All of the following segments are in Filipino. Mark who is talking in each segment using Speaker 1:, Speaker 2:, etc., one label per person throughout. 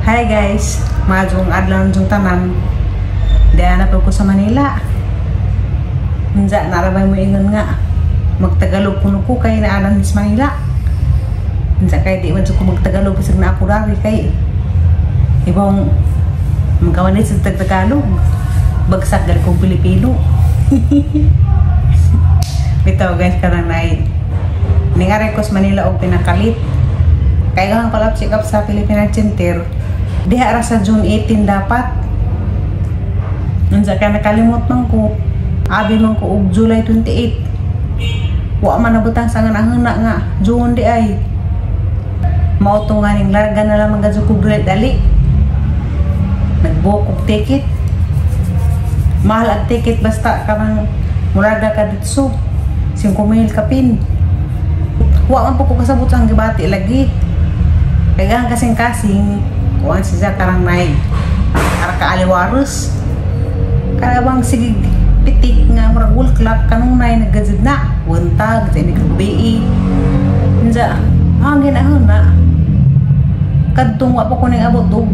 Speaker 1: Hi guys, maadong adlaw ng tanan. Daya na po ko sa Manila. Unsa narabay mo ingon nga magtagalog kuno ko kay naanan sa Manila. Unsa kay di man ko magtagalog bisag na ako dari kay ibang magawanit sa Tagalog. Bagsak gal kong Pilipino. Bitaw guys karang nay. Ningari ko sa Manila og pinakalit. Kaya gang palap check up sa Philippine Center. Diha ra sa June 18 dapat. Unsa ka nakalimot man ko. Abi man ko og July 28. Wa man nabutang sa nga nga June di ay. Mao to nga ning larga na lang gadto ko dali. Nagbook og ticket. Mahal ang ticket basta kamang mulaga ka dito. 5,000 kapin. Wa man po ko kasabot ang gibati lagi. Kaya kasing-kasing kuan siya karang nay arka aliwarus karabang sige pitik nga murag clock kanong nay nagajud na wuntag sa ini gabi unsa hangin ahon na kadtong wa pa ko ning abot og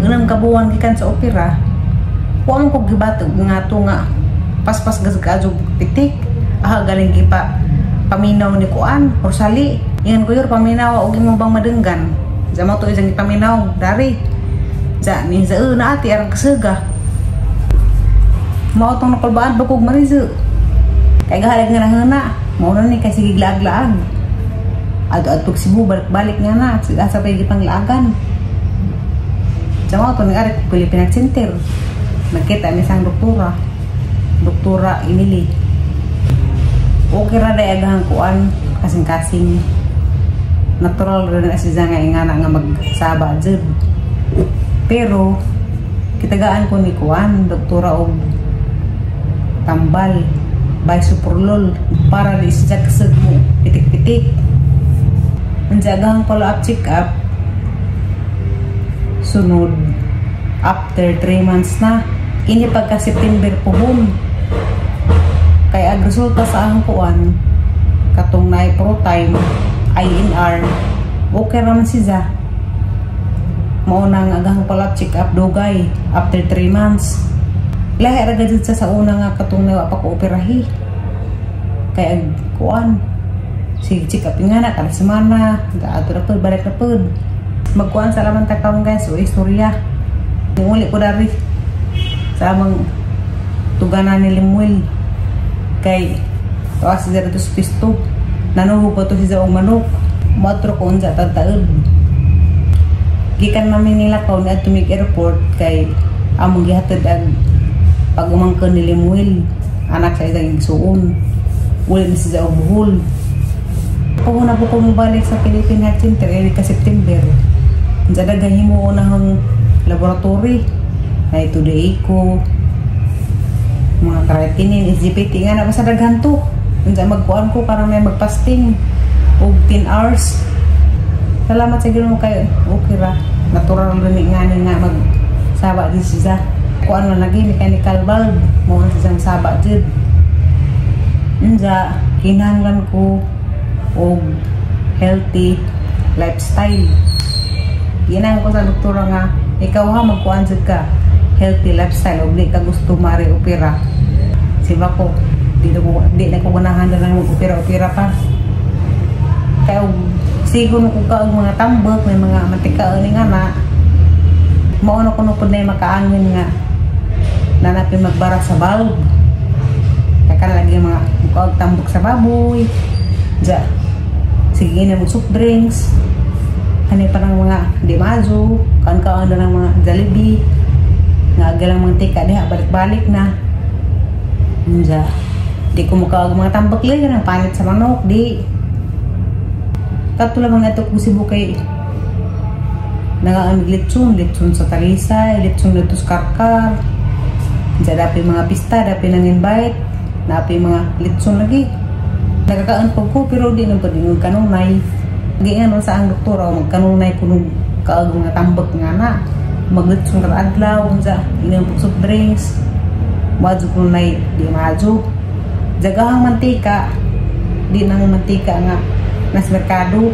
Speaker 1: unang kabuwan gikan sa opera wa man ko gibatog nga to nga paspas gazgazog pitik galing gipa paminaw ni kuan Rosali ingon ko yor paminaw og imong bang madenggan Zama to isang ipaminaw dari za ni za na ati arang kasega mao tong nakalbaan bakog marizu kay gahalag nga nahana mao na ni kay sige glag-lag adu Cebu balik nga na sa pay gipanglaagan zama to nagari Philippine Center nakita ni sang doktora Emily okay ra day agahang kuan kasing-kasing natural rin na siya nga ingana nga magsaba jud pero kitagaan ko ni kuan doktora og tambal by superlol para di siya kasag mo pitik-pitik manjagang follow-up check-up sunod after 3 months na ini pagka September puhon kaya ang resulta sa ang kuan katong na pro time INR okay raman siya mauna nga agang follow-up check-up dugay after 3 months lahi ra gid sa una nga katong nawa pa ko operahi kaya kuan si check-up nga na kada semana ato ra pud balik na pud magkuan sa laman ta karon guys o istorya uli ko dari sa among tuganan ni Limuel kay tawas siya dito sa pisto nanuho po to siya og manok matro ko unsa tagtaud gikan namin nila kaw na Atomic Airport kay among gihatod ang pag-umangkon ni Limuel anak sa isang igsuon uli na siya og buhol kung na po ko mabalik sa Philippine Health Center ka September unsa dagahimo unang laboratory na today ko mga creatinine SGPT nga na sa daghan to unsa magkuan ko para may magpasting og 10 hours. Salamat sa Ginoo kay okay ra. Natural rin nga nga magsaba din siya. Kuan man lagi mechanical valve mo ang siyang saba jud. Unsa kinahanglan ko og healthy lifestyle. Ginang ko sa doktora nga ikaw ha magkuan jud ka healthy lifestyle og di ka gusto mari opera. Siba ko di na ko ganahan na mag-opera pa kaya siguro ko ka mga tambok may mga matika ni nga na mauna ko po na makaangin nga nanapin magbara sa valve kaya ka lagi mga mukhaog tambok sa baboy dya sige na mag soft drinks ano pa ng mga dimazo kan-kaan na ng mga Jollibee nga agalang mantika diha balik-balik na dya di ko mukhaog mga tambok lang ang panit sa manok di katulad mga ito kung Cebu kay nangaamig litson sa Talisay litson dito sa Karkar dyan dapat mga pista dapat nang invite dapat mga litson lagi nagkakaan po ko pero di nang pwede kanunay ganyan sa ang doktora magkanunay kung kaag mga tambok nga na maglitson karadlaw dyan inang soft drinks madyo kunay di madyo jagahang mantika di nang mantika nga nas merkado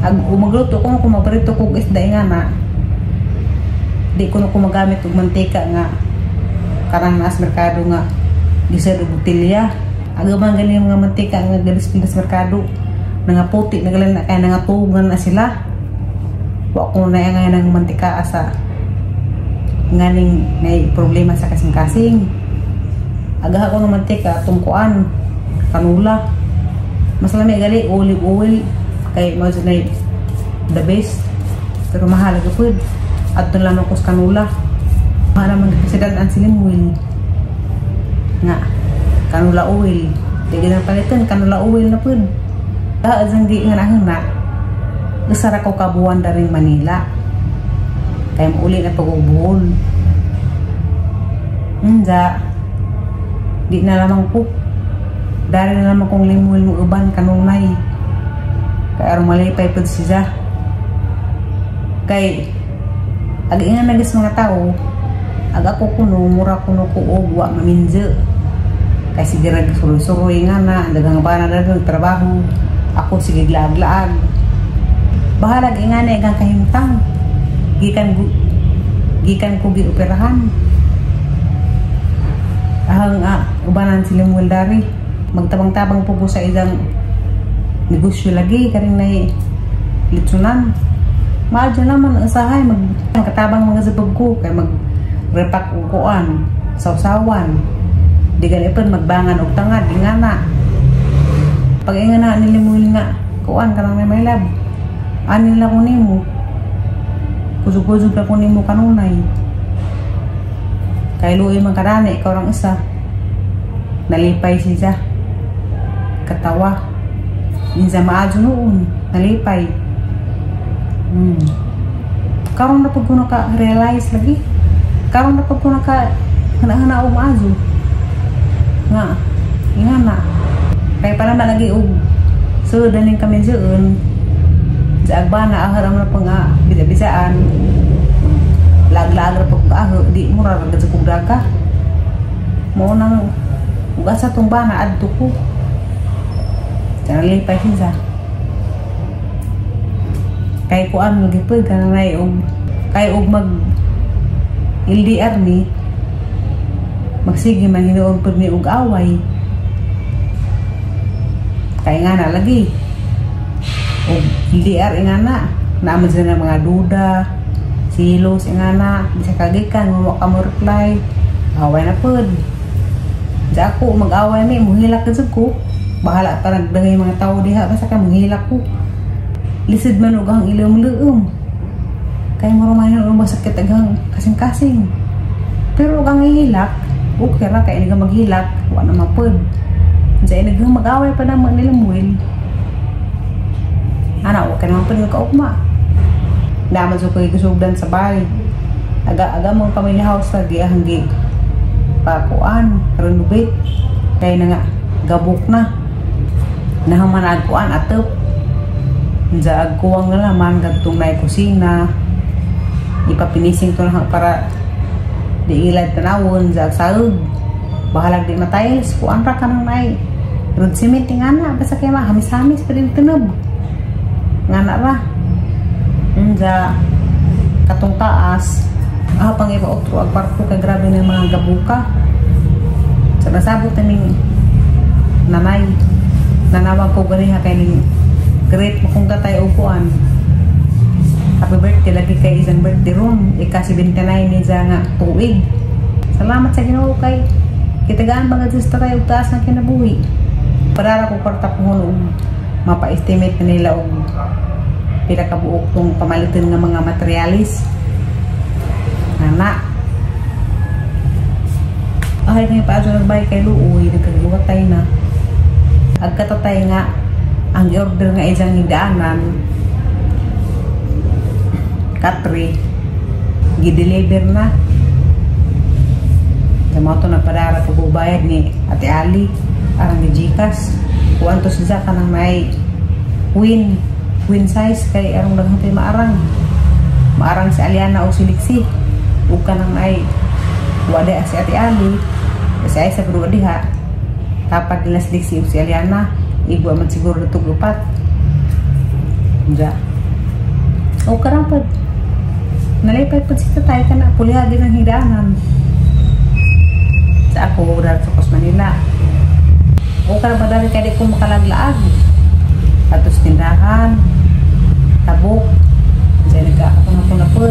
Speaker 1: ag umagluto ko kung mabrito ko isda nga na di ko na ko magamit og mantika nga karang naas merkado nga gisa do botelya. Agaman gani mga mantika nga galis sa merkado nga puti nagalan na kay nga tugan na sila. Wa ko na nga nang mantika asa nganing may problema sa kasing-kasing. Aga ako ng mantika tungkuan kanula. Mas lami gali olive oil kay mo na the best. Pero mahal ka food. At doon lang ako sa kanula. Mahal naman kasi dalaan siling oil. Nga, kanula oil. Hindi na palitan, kanula oil na food. Dahil hindi nga na, nasara ko kabuan na rin Manila. Kaya mauli na pag-ubuhol. Hindi. Di na lamang po. Dari na lamang kong limuil mo uban kanunay. Kaya arong malipay po siya. Kay agi nga nagis mga tao aga ko kuno mura kuno ko og wa maminje kay sige rag suroy-suroy nga na dagang bana dagang trabaho ako sige glag-lag bahala gi nga na igang kahimtang gikan ko gioperahan ahang ubanan silang waldari magtabang-tabang po sa isang negosyo lagi karing nay litsunan. Maadyo naman usahay magkatabang mga zabag ko kay mag-repack og kuan sawsawan di ganipon magbangan og tangad di nga na pag inga na nilimuli nga kuan kanang may lab anin lang ko nimo kusog-kusog na ko nimo kanunay kay luoy man kadani ikaw lang isa nalipay siya katawa minsan maadyo noon nalipay. Karong na pag ka realize lagi karong na pag ka hana-hana o maazo nga na kaya para malagi og so daling kami doon sa agbana aharam na pang bisa-bisaan lag-lag na pag aho di mura ragad sa kugdaga mo nang ugasa tong bana adto ko sana lipay siya kay kuan lagi po kanay og kay og mag LDR ni magsige man hinuon pud ni og away kay nga na lagi og LDR nga na naman sila mga duda silos nga na bisa kagikan mo ka mo reply away na pud sa ako mag-away mi muhilak jud ko bahala pa nagdagay mga tao diha basta ka muhilak ko lisid man og ang ilom-leum kay marumayan og masakit agang kasing-kasing pero og ang ihilak okay ra kay nga maghilak wa na mapod sa inagang mag-away pa naman nila muil ana wa ka naman pud ka ugma naman so koy kusugdan sa bahay aga mong family house lagi hanggi pakuan renovate kay na nga gabok na nahaman agkuan atop sa agkuwang nga laman gagtong na kusina ipapinising to lang para di ilad tanawon sa agsahog bahalag di matayos kuan ra ka nang nay road cement nga na basta kay hamis-hamis pa din tunob nga na ra sa katong taas pang iba otro agparto kay grabe ng mga gabuka sa nasabot naming nanay nanawag ko ganiha kay ning great mo kung katay o kuan happy birthday lagi kay isang birthday room ika-79 niya nga tuig salamat sa Ginoo kay kitagaan mga gusto tayo taas ng kinabuhi para ko kwarta ko mapa-estimate na nila og pila ka buok tong pamalitin nga mga materialis na ay ngayon pa ito nagbay kay luoy nagkagulatay na agkatatay nga ang i-order nga isang higdaanan katri gi-deliver na sa mga ito nagpadara ko bubayad ni Ate Ali arang ni Gcash kuwan to siya ka nang may queen size kay arang naghapay maarang si Aliana o si Lixie ug ka nang may wada si Ate Ali kasi ay sa grupo diha kapag nila si Lixie o si Aliana ibu amat siguro ito lupat ja o karampad nalipay po si tatay ka na pulihagi ng hidanan sa ako urar sa Cos Manila. O ka ba dali kaya di ko makalaglaag atos tindahan tabok dyan ako na po na po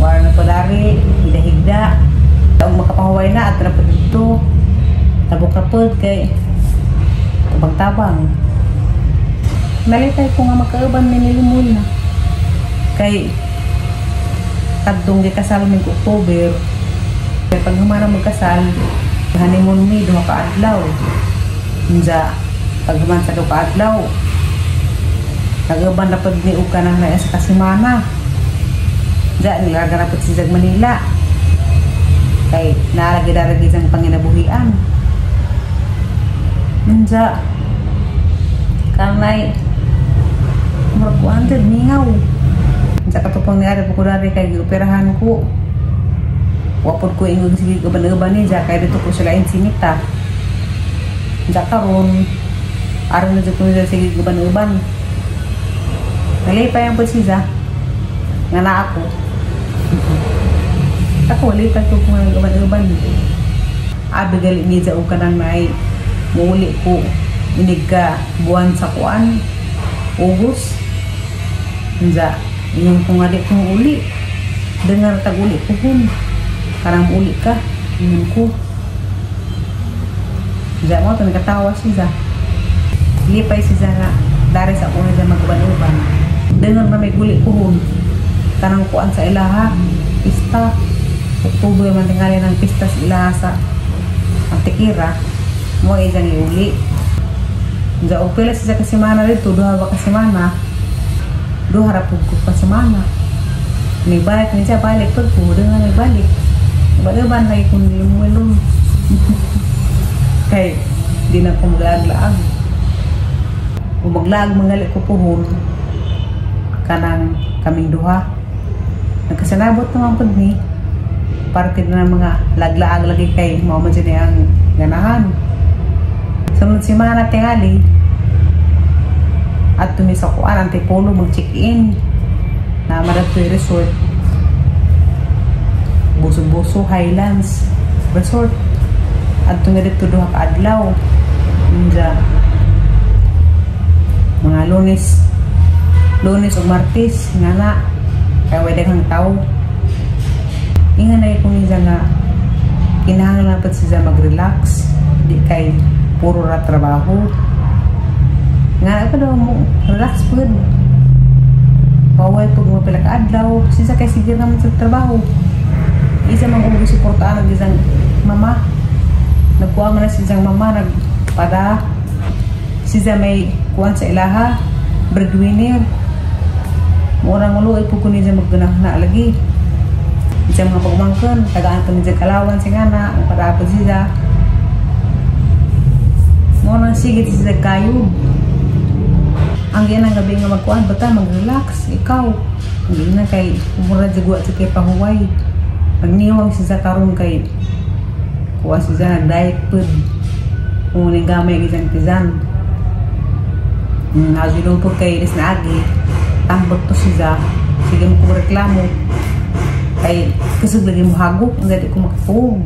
Speaker 1: wala na po dari higda-higda ang makapahuway na at na po dito tabok na po kay tabang-tabang nalipay ko nga makauban minilimoy na kay kadtong gikasal mig October kay pag humana magkasal honeymoon mi duha ka adlaw unsa pag human sa duha ka adlaw nagaban na pag niug ka nang na sa kasimana diyan nilagarapot si Zag Manila kay naalagi-daragi sang panginabuhian unsa kanay magkuanted ningaw sa katupang ni Ari po dari kay operahan ko wapod ko ingog sige uban-uban niya kay dito ko sila insinita sa karon aron na dito ko sige uban-uban nalipay ang po siya nga na ako lipay ko kung uban-uban abigali niya o kanang may muli ko inig ka buwan sa kuan August nja yung kung adik kong uli dengar tag uli ko hun karang uli ka yun ko nja mo ito nagkatawa siya lipay siya nga dari sa una dyan magban-uban dengar na may uli ko hun karang kuan sa ilaha pista Oktubre man tingali ng pista sa ilaha sa Antikira mo isang iuli nja o pila siya kasimana dito duha ba kasimana do harapod ko pa semana may balik niya balik pag po dengan may balik balaban lagi kung di mo ilong kay di na ko maglaag-laag o maglaag mangali ko pohon kanang kaming duha nagkasanabot naman po ni parte na mga laglaag lagi kay mao man dyan ang ganahan sunod semana tingali at tumi sa kuan Antipolo mag-check-in na Maratoy Resort Buso-Buso Highlands Resort at tumi dito duha ka adlaw mga Lunes o Martes nga na kaya way daghang tao inga na kung niya nga kinahanglan napat siya mag-relax di kay puro ra trabaho nga ako daw mo relax po bawal pag mo pala ka-adlaw siya kay sige naman sa trabaho isa mang ugo suportaan ng isang mama nagkuha man na siyang mama nagpada siya may kuhan sa ilaha breadwinner murang ulo ay pugkunin siya maggunang na lagi siya mga pagmangkon tagaan pa niya kalawan siya nga na ang parapod siya murang sigit siya kayo ang yan ang gabi nga magkuhan bata mag-relax ikaw hindi na kay umura jagwa sa kay pahuway nagniwang siya sa karong kay kuha siya nag-diet food umuning gamay isang tizan nagilong po kay Iris na agi tambot to siya sige mo kong reklamo kay kusog lagi mo hagok ang gadi ko makapug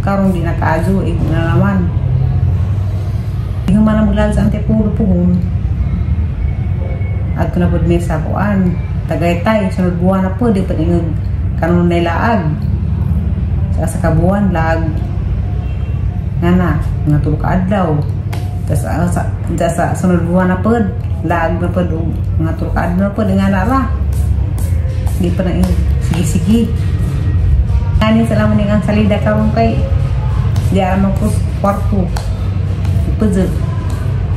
Speaker 1: karong di nakaadyo na naman hindi nga man maglala sa Antipolo po at kung napod may sakuan Tagaytay, sunod buwan na po di pa ingag kanon na laag sa kabuan laag nga na nga tulog ka adlaw sa sunod buwan na po laag na po nga tulog ka adlaw na po nga na ra di pa na ingag sige-sige nganin sa laman nga salida karong kay di alam ko kwarto ipudyo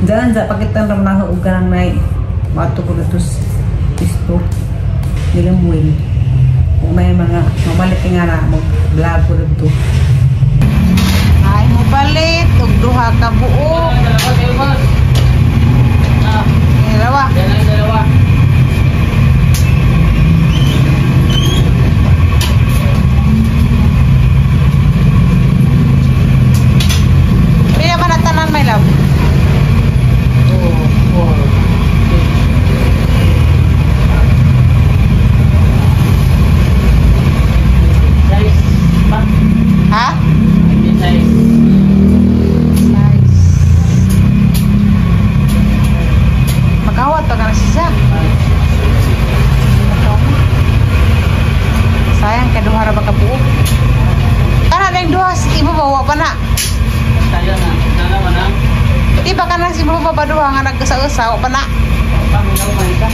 Speaker 1: dyan sa pakitan ram na huugan ng mato ko dito isto nilamuin kung may mga mamalik nga na mag-vlog ko dito ay mo balik og duha ka buo dalawa pila man tanan my love pa na.
Speaker 2: Kaya na. Naman na.
Speaker 1: Di ba ka na si babaduha nga nagkasa-usa, o pa na.
Speaker 2: Paminaw man ka.